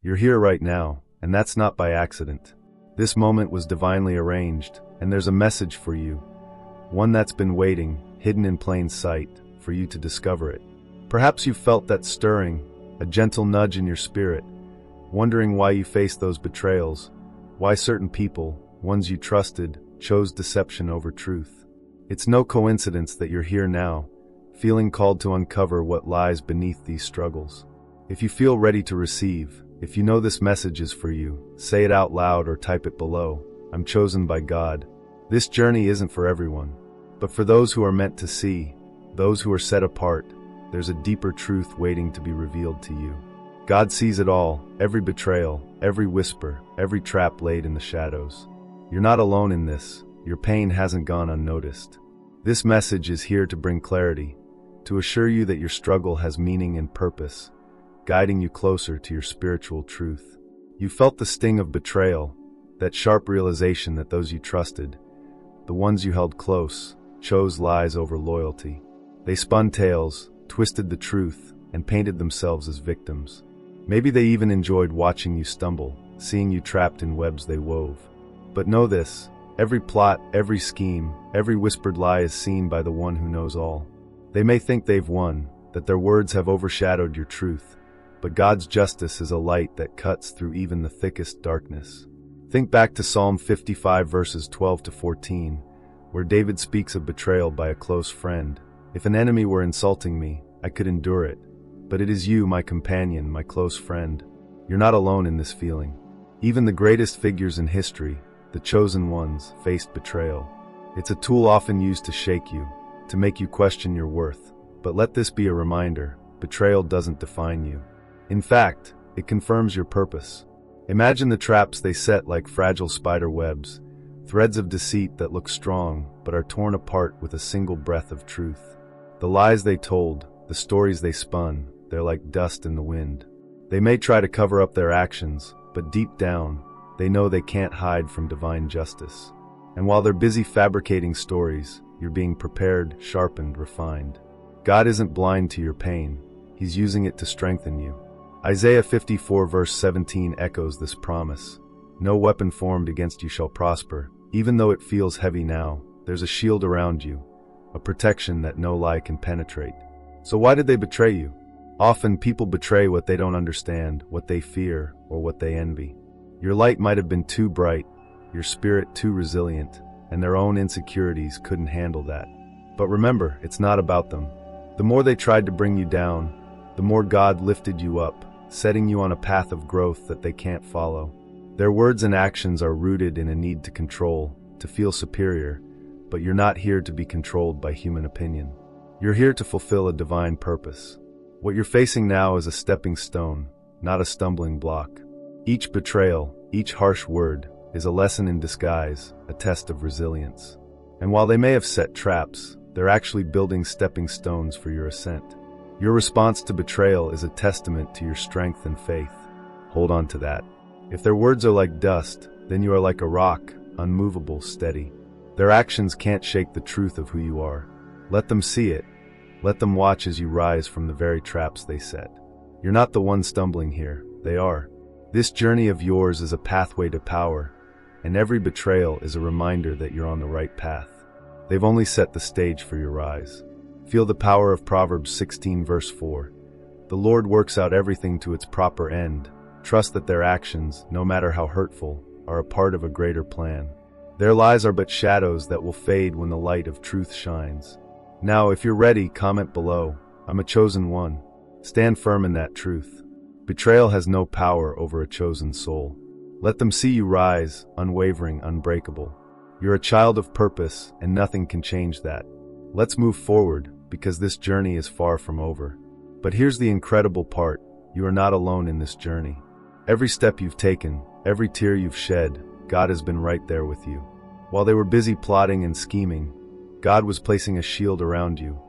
You're here right now, and that's not by accident. This moment was divinely arranged, and there's a message for you. One that's been waiting, hidden in plain sight, for you to discover it. Perhaps you felt that stirring, a gentle nudge in your spirit, wondering why you faced those betrayals, why certain people, ones you trusted, chose deception over truth. It's no coincidence that you're here now, feeling called to uncover what lies beneath these struggles. If you feel ready to receive, if you know this message is for you, say it out loud or type it below. I'm chosen by God. This journey isn't for everyone, but for those who are meant to see, those who are set apart. There's a deeper truth waiting to be revealed to you. God sees it all, every betrayal, every whisper, every trap laid in the shadows. You're not alone in this. Your pain hasn't gone unnoticed. This message is here to bring clarity, to assure you that your struggle has meaning and purpose, guiding you closer to your spiritual truth. You felt the sting of betrayal, that sharp realization that those you trusted, the ones you held close, chose lies over loyalty. They spun tales, twisted the truth, and painted themselves as victims. Maybe they even enjoyed watching you stumble, seeing you trapped in webs they wove. But know this, every plot, every scheme, every whispered lie is seen by the one who knows all. They may think they've won, that their words have overshadowed your truth, but God's justice is a light that cuts through even the thickest darkness. Think back to Psalm 55 verses 12 to 14, where David speaks of betrayal by a close friend. If an enemy were insulting me, I could endure it. But it is you, my companion, my close friend. You're not alone in this feeling. Even the greatest figures in history, the chosen ones, faced betrayal. It's a tool often used to shake you, to make you question your worth. But let this be a reminder, betrayal doesn't define you. In fact, it confirms your purpose. Imagine the traps they set like fragile spider webs, threads of deceit that look strong but are torn apart with a single breath of truth. The lies they told, the stories they spun, they're like dust in the wind. They may try to cover up their actions, but deep down, they know they can't hide from divine justice. And while they're busy fabricating stories, you're being prepared, sharpened, refined. God isn't blind to your pain. He's using it to strengthen you. Isaiah 54 verse 17 echoes this promise. No weapon formed against you shall prosper. Even though it feels heavy now, there's a shield around you, a protection that no lie can penetrate. So why did they betray you? Often people betray what they don't understand, what they fear, or what they envy. Your light might have been too bright, your spirit too resilient, and their own insecurities couldn't handle that. But remember, it's not about them. The more they tried to bring you down, the more God lifted you up, setting you on a path of growth that they can't follow. Their words and actions are rooted in a need to control, to feel superior, but you're not here to be controlled by human opinion. You're here to fulfill a divine purpose. What you're facing now is a stepping stone, not a stumbling block. Each betrayal, each harsh word, is a lesson in disguise, a test of resilience. And while they may have set traps, they're actually building stepping stones for your ascent. Your response to betrayal is a testament to your strength and faith. Hold on to that. If their words are like dust, then you are like a rock, unmovable, steady. Their actions can't shake the truth of who you are. Let them see it. Let them watch as you rise from the very traps they set. You're not the one stumbling here, they are. This journey of yours is a pathway to power, and every betrayal is a reminder that you're on the right path. They've only set the stage for your rise. Feel the power of Proverbs 16 verse 4. The Lord works out everything to its proper end. Trust that their actions, no matter how hurtful, are a part of a greater plan. Their lies are but shadows that will fade when the light of truth shines. Now, if you're ready, comment below. I'm a chosen one. Stand firm in that truth. Betrayal has no power over a chosen soul. Let them see you rise, unwavering, unbreakable. You're a child of purpose, and nothing can change that. Let's move forward, because this journey is far from over. But here's the incredible part. You are not alone in this journey. Every step you've taken, every tear you've shed, God has been right there with you. While they were busy plotting and scheming, God was placing a shield around you,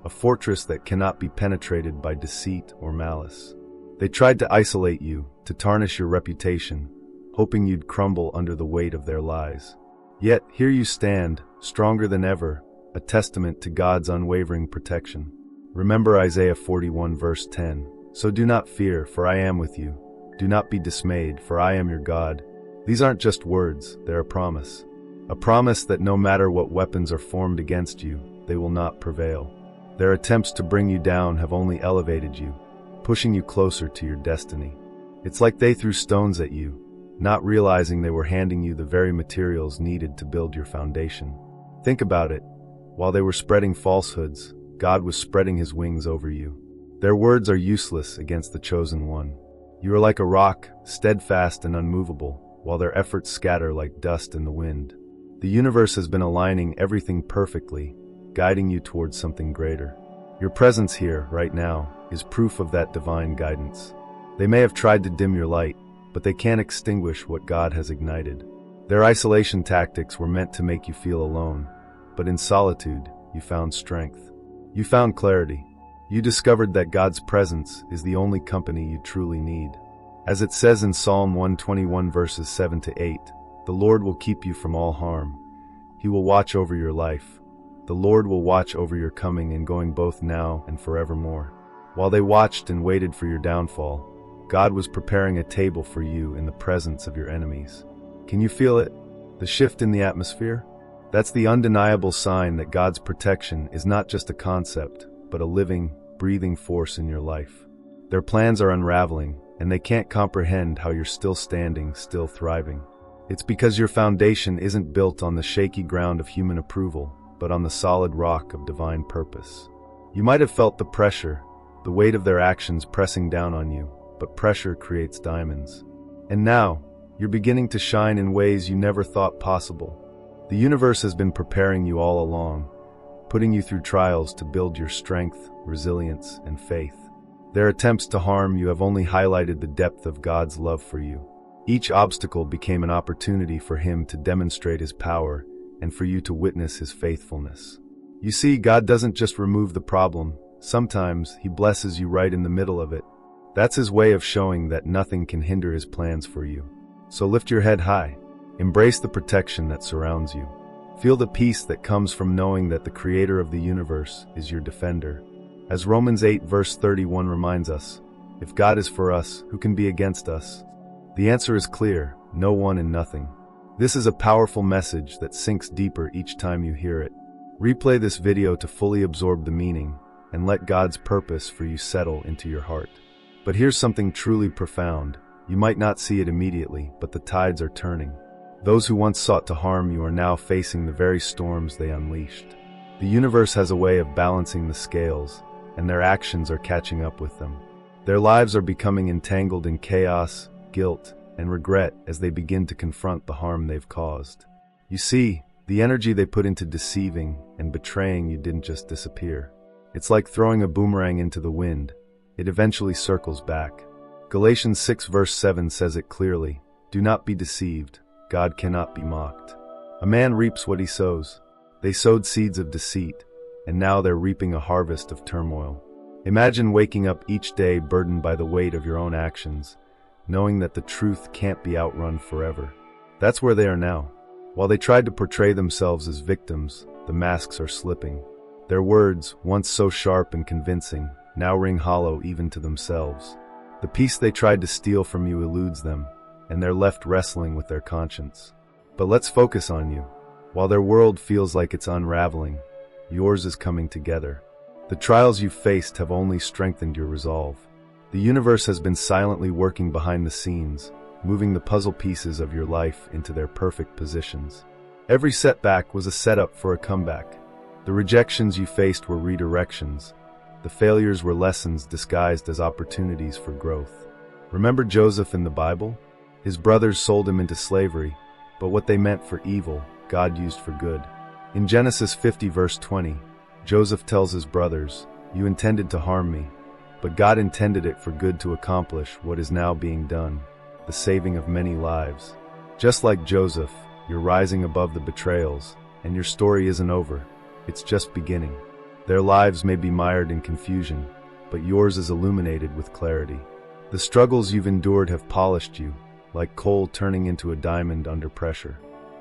a fortress that cannot be penetrated by deceit or malice. They tried to isolate you, to tarnish your reputation, hoping you'd crumble under the weight of their lies. Yet, here you stand, stronger than ever, a testament to God's unwavering protection. Remember Isaiah 41 verse 10. So do not fear, for I am with you. Do not be dismayed, for I am your God. These aren't just words, they're a promise. A promise that no matter what weapons are formed against you, they will not prevail. Their attempts to bring you down have only elevated you, pushing you closer to your destiny. It's like they threw stones at you, not realizing they were handing you the very materials needed to build your foundation. Think about it. While they were spreading falsehoods, God was spreading his wings over you. Their words are useless against the chosen one. You are like a rock, steadfast and unmovable, while their efforts scatter like dust in the wind. The universe has been aligning everything perfectly, guiding you towards something greater. Your presence here, right now, is proof of that divine guidance. They may have tried to dim your light, but they can't extinguish what God has ignited. Their isolation tactics were meant to make you feel alone, but in solitude, you found strength. You found clarity. You discovered that God's presence is the only company you truly need. As it says in Psalm 121 verses 7 to 8, the Lord will keep you from all harm. He will watch over your life. The Lord will watch over your coming and going both now and forevermore. While they watched and waited for your downfall, God was preparing a table for you in the presence of your enemies. Can you feel it? The shift in the atmosphere? That's the undeniable sign that God's protection is not just a concept, but a living, breathing force in your life. Their plans are unraveling, and they can't comprehend how you're still standing, still thriving. It's because your foundation isn't built on the shaky ground of human approval, but on the solid rock of divine purpose. You might have felt the pressure, the weight of their actions pressing down on you, but pressure creates diamonds. And now, you're beginning to shine in ways you never thought possible. The universe has been preparing you all along, putting you through trials to build your strength, resilience, and faith. Their attempts to harm you have only highlighted the depth of God's love for you. Each obstacle became an opportunity for him to demonstrate his power and for you to witness his faithfulness. You see, God doesn't just remove the problem. Sometimes he blesses you right in the middle of it. That's his way of showing that nothing can hinder his plans for you. So lift your head high. Embrace the protection that surrounds you. Feel the peace that comes from knowing that the creator of the universe is your defender. As Romans 8 verse 31 reminds us, if God is for us, who can be against us? The answer is clear, no one and nothing. This is a powerful message that sinks deeper each time you hear it. Replay this video to fully absorb the meaning, and let God's purpose for you settle into your heart. But here's something truly profound. You might not see it immediately, but the tides are turning. Those who once sought to harm you are now facing the very storms they unleashed. The universe has a way of balancing the scales, and their actions are catching up with them. Their lives are becoming entangled in chaos, guilt, and regret as they begin to confront the harm they've caused. You see, the energy they put into deceiving and betraying you didn't just disappear. It's like throwing a boomerang into the wind. It eventually circles back. Galatians 6 verse 7 says it clearly, do not be deceived. God cannot be mocked. A man reaps what he sows. They sowed seeds of deceit, and now they're reaping a harvest of turmoil. Imagine waking up each day burdened by the weight of your own actions, knowing that the truth can't be outrun forever. That's where they are now. While they tried to portray themselves as victims, the masks are slipping. Their words, once so sharp and convincing, now ring hollow even to themselves. The peace they tried to steal from you eludes them, and they're left wrestling with their conscience. But let's focus on you. While their world feels like it's unraveling, yours is coming together. The trials you've faced have only strengthened your resolve. The universe has been silently working behind the scenes, moving the puzzle pieces of your life into their perfect positions. Every setback was a setup for a comeback. The rejections you faced were redirections. The failures were lessons disguised as opportunities for growth. Remember Joseph in the Bible? His brothers sold him into slavery, but what they meant for evil, God used for good. In Genesis 50 verse 20, Joseph tells his brothers, you intended to harm me, but God intended it for good to accomplish what is now being done, the saving of many lives. Just like Joseph, you're rising above the betrayals, and your story isn't over. It's just beginning. Their lives may be mired in confusion, but yours is illuminated with clarity. The struggles you've endured have polished you, like coal turning into a diamond under pressure.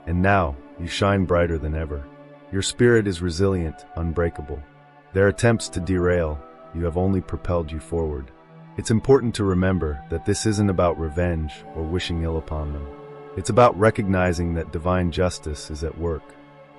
And now, you shine brighter than ever. Your spirit is resilient, unbreakable. Their attempts to derail you have only propelled you forward. It's important to remember that this isn't about revenge or wishing ill upon them. It's about recognizing that divine justice is at work.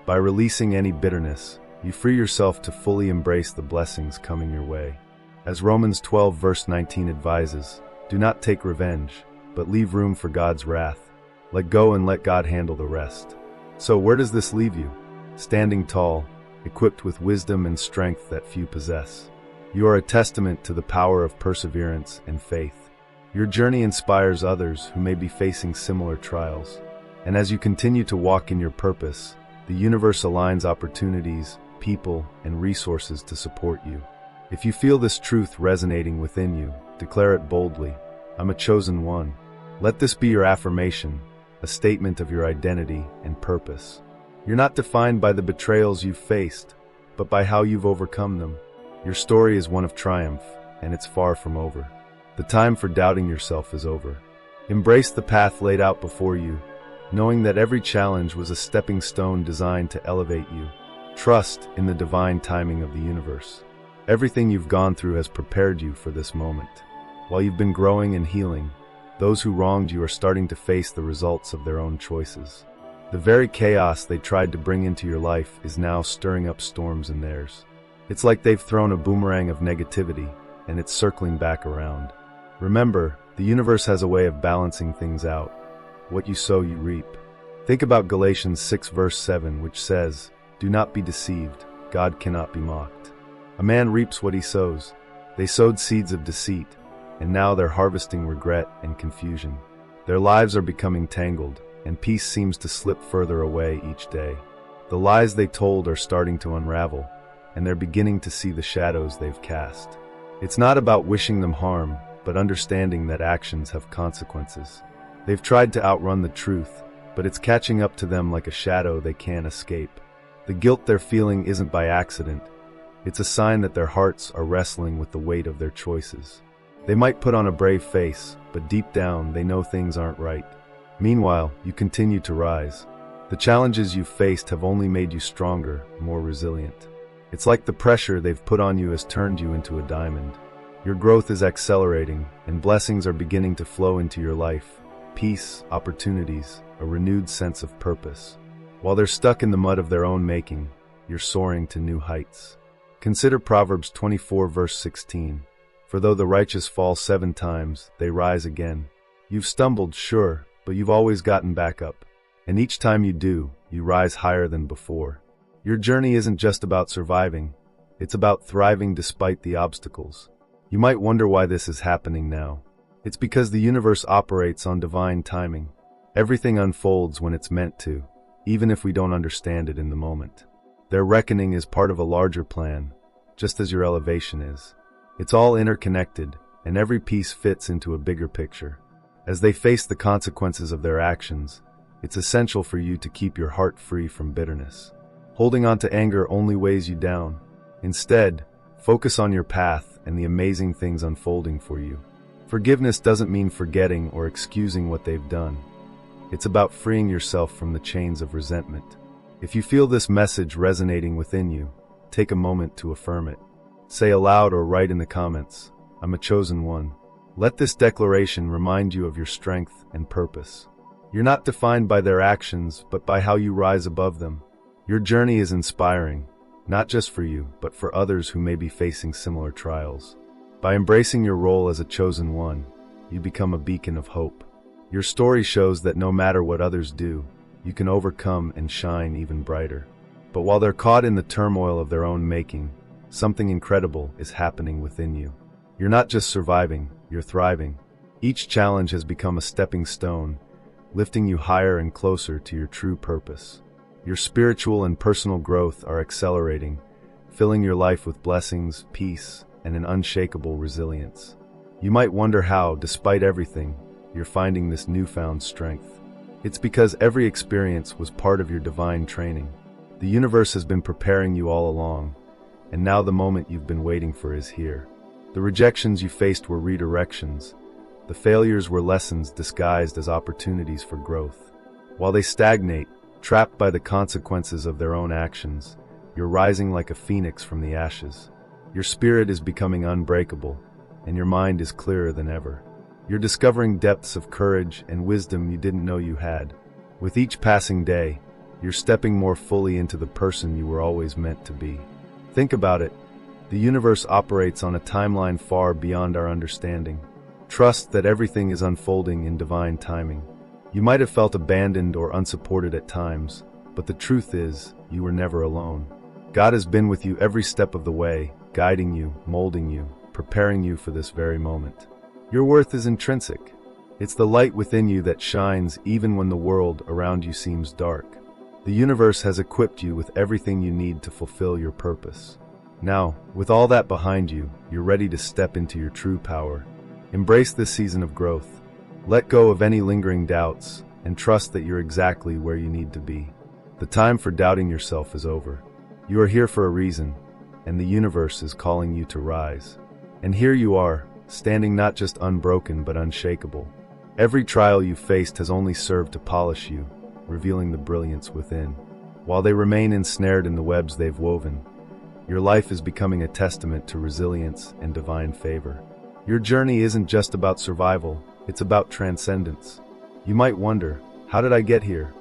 By releasing any bitterness, you free yourself to fully embrace the blessings coming your way. As Romans 12 verse 19 advises, do not take revenge, but leave room for God's wrath. Let go and let God handle the rest. So where does this leave you? Standing tall, equipped with wisdom and strength that few possess. You are a testament to the power of perseverance and faith. Your journey inspires others who may be facing similar trials. And as you continue to walk in your purpose, the universe aligns opportunities, people, and resources to support you. If you feel this truth resonating within you, declare it boldly. I'm a chosen one. Let this be your affirmation, a statement of your identity and purpose. You're not defined by the betrayals you've faced, but by how you've overcome them. Your story is one of triumph, and it's far from over. The time for doubting yourself is over. Embrace the path laid out before you, knowing that every challenge was a stepping stone designed to elevate you. Trust in the divine timing of the universe. Everything you've gone through has prepared you for this moment. While you've been growing and healing, those who wronged you are starting to face the results of their own choices. The very chaos they tried to bring into your life is now stirring up storms in theirs. It's like they've thrown a boomerang of negativity, and it's circling back around. Remember, the universe has a way of balancing things out. What you sow, you reap. Think about Galatians 6 verse 7, which says, "Do not be deceived, God cannot be mocked." A man reaps what he sows. They sowed seeds of deceit, and now they're harvesting regret and confusion. Their lives are becoming tangled, and peace seems to slip further away each day. The lies they told are starting to unravel, and they're beginning to see the shadows they've cast. It's not about wishing them harm, but understanding that actions have consequences. They've tried to outrun the truth, but it's catching up to them like a shadow they can't escape. The guilt they're feeling isn't by accident. It's a sign that their hearts are wrestling with the weight of their choices. They might put on a brave face, but deep down they know things aren't right. Meanwhile, you continue to rise. The challenges you've faced have only made you stronger, more resilient. It's like the pressure they've put on you has turned you into a diamond. Your growth is accelerating, and blessings are beginning to flow into your life. Peace, opportunities, a renewed sense of purpose. While they're stuck in the mud of their own making, you're soaring to new heights. Consider Proverbs 24 verse 16. For though the righteous fall 7 times, they rise again. You've stumbled, sure, but you've always gotten back up. And each time you do, you rise higher than before. Your journey isn't just about surviving, it's about thriving despite the obstacles. You might wonder why this is happening now. It's because the universe operates on divine timing. Everything unfolds when it's meant to, even if we don't understand it in the moment. Their reckoning is part of a larger plan, just as your elevation is. It's all interconnected, and every piece fits into a bigger picture. As they face the consequences of their actions, it's essential for you to keep your heart free from bitterness. Holding on to anger only weighs you down. Instead, focus on your path and the amazing things unfolding for you. Forgiveness doesn't mean forgetting or excusing what they've done. It's about freeing yourself from the chains of resentment. If you feel this message resonating within you, take a moment to affirm it. Say aloud or write in the comments, "I'm a chosen one." Let this declaration remind you of your strength and purpose. You're not defined by their actions, but by how you rise above them. Your journey is inspiring, not just for you, but for others who may be facing similar trials. By embracing your role as a chosen one, you become a beacon of hope. Your story shows that no matter what others do, you can overcome and shine even brighter. But while they're caught in the turmoil of their own making, something incredible is happening within you. You're not just surviving, you're thriving. Each challenge has become a stepping stone, lifting you higher and closer to your true purpose. Your spiritual and personal growth are accelerating, filling your life with blessings, peace, and an unshakable resilience. You might wonder how, despite everything, you're finding this newfound strength. It's because every experience was part of your divine training. The universe has been preparing you all along, and now the moment you've been waiting for is here. The rejections you faced were redirections. The failures were lessons disguised as opportunities for growth. While they stagnate, trapped by the consequences of their own actions, you're rising like a phoenix from the ashes. Your spirit is becoming unbreakable, and your mind is clearer than ever. You're discovering depths of courage and wisdom you didn't know you had. With each passing day, you're stepping more fully into the person you were always meant to be. Think about it. The universe operates on a timeline far beyond our understanding. Trust that everything is unfolding in divine timing. You might have felt abandoned or unsupported at times, but the truth is, you were never alone. God has been with you every step of the way, guiding you, molding you, preparing you for this very moment. Your worth is intrinsic. It's the light within you that shines even when the world around you seems dark. The universe has equipped you with everything you need to fulfill your purpose. Now, with all that behind you, you're ready to step into your true power. Embrace this season of growth. Let go of any lingering doubts, and trust that you're exactly where you need to be. The time for doubting yourself is over. You are here for a reason, and the universe is calling you to rise. And here you are, standing not just unbroken but unshakable. Every trial you faced has only served to polish you, revealing the brilliance within. While they remain ensnared in the webs they've woven, your life is becoming a testament to resilience and divine favor. Your journey isn't just about survival, it's about transcendence. You might wonder, how did I get here?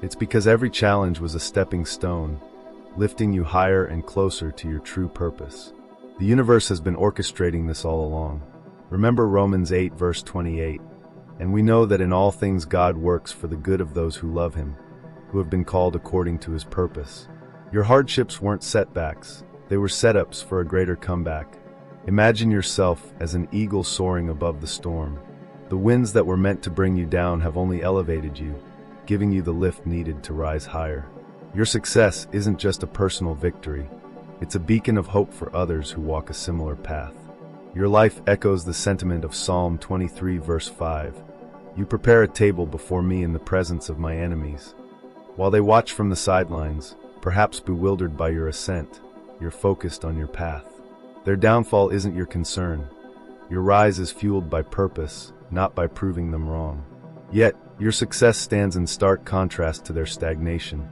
It's because every challenge was a stepping stone, lifting you higher and closer to your true purpose. The universe has been orchestrating this all along. Remember Romans 8 verse 28, and we know that in all things God works for the good of those who love Him, who have been called according to His purpose. Your hardships weren't setbacks, they were setups for a greater comeback. Imagine yourself as an eagle soaring above the storm. The winds that were meant to bring you down have only elevated you, giving you the lift needed to rise higher. Your success isn't just a personal victory, it's a beacon of hope for others who walk a similar path. Your life echoes the sentiment of Psalm 23 verse 5. You prepare a table before me in the presence of my enemies. While they watch from the sidelines, perhaps bewildered by your ascent, you're focused on your path. Their downfall isn't your concern. Your rise is fueled by purpose, not by proving them wrong. Yet, your success stands in stark contrast to their stagnation,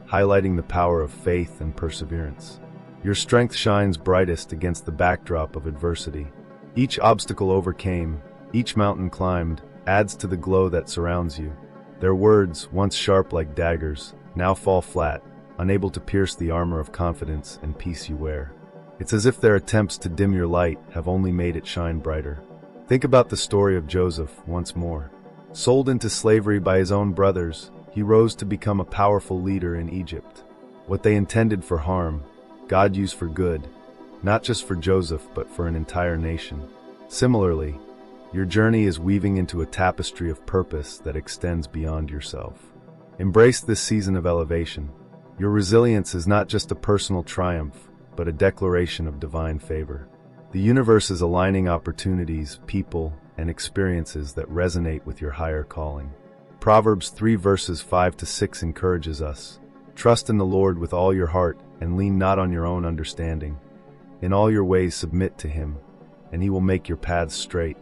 highlighting the power of faith and perseverance. Your strength shines brightest against the backdrop of adversity. Each obstacle overcame, each mountain climbed, adds to the glow that surrounds you. Their words, once sharp like daggers, now fall flat, unable to pierce the armor of confidence and peace you wear. It's as if their attempts to dim your light have only made it shine brighter. Think about the story of Joseph once more. Sold into slavery by his own brothers, he rose to become a powerful leader in Egypt. What they intended for harm, God used for good, not just for Joseph but for an entire nation. Similarly, your journey is weaving into a tapestry of purpose that extends beyond yourself. Embrace this season of elevation. Your resilience is not just a personal triumph, but a declaration of divine favor. The universe is aligning opportunities, people, and experiences that resonate with your higher calling. Proverbs 3 verses 5 to 6 encourages us. Trust in the Lord with all your heart and lean not on your own understanding. In all your ways submit to Him, and He will make your paths straight.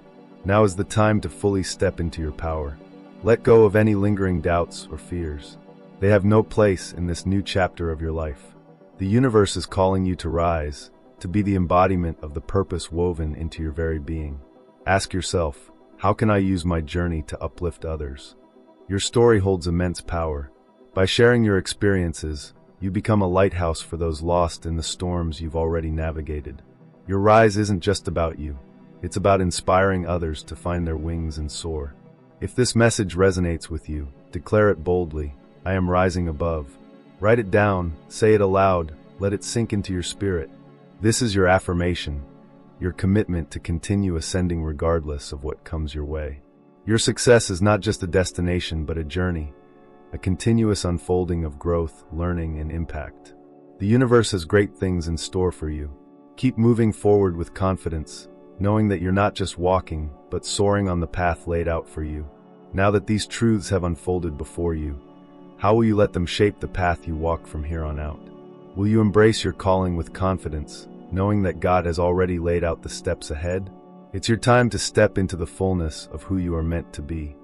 Now is the time to fully step into your power. Let go of any lingering doubts or fears. They have no place in this new chapter of your life. The universe is calling you to rise, to be the embodiment of the purpose woven into your very being. Ask yourself, how can I use my journey to uplift others? Your story holds immense power. By sharing your experiences, you become a lighthouse for those lost in the storms you've already navigated. Your rise isn't just about you. It's about inspiring others to find their wings and soar. If this message resonates with you, declare it boldly. I am rising above. Write it down, say it aloud, let it sink into your spirit. This is your affirmation, your commitment to continue ascending regardless of what comes your way. Your success is not just a destination but a journey, a continuous unfolding of growth, learning, and impact. The universe has great things in store for you. Keep moving forward with confidence, knowing that you're not just walking, but soaring on the path laid out for you. Now that these truths have unfolded before you, how will you let them shape the path you walk from here on out? Will you embrace your calling with confidence, knowing that God has already laid out the steps ahead? It's your time to step into the fullness of who you are meant to be.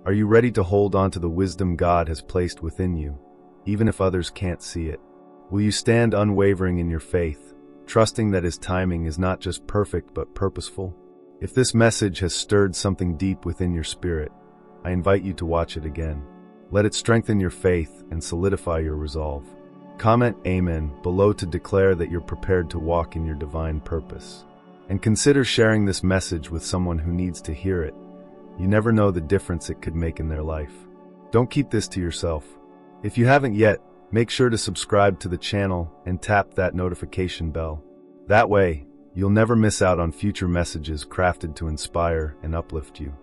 Are you ready to hold on to the wisdom God has placed within you, even if others can't see it? Will you stand unwavering in your faith, trusting that His timing is not just perfect but purposeful? If this message has stirred something deep within your spirit, I invite you to watch it again. Let it strengthen your faith and solidify your resolve. Comment Amen below to declare that you're prepared to walk in your divine purpose. And consider sharing this message with someone who needs to hear it. You never know the difference it could make in their life. Don't keep this to yourself. If you haven't yet, make sure to subscribe to the channel and tap that notification bell. That way, you'll never miss out on future messages crafted to inspire and uplift you.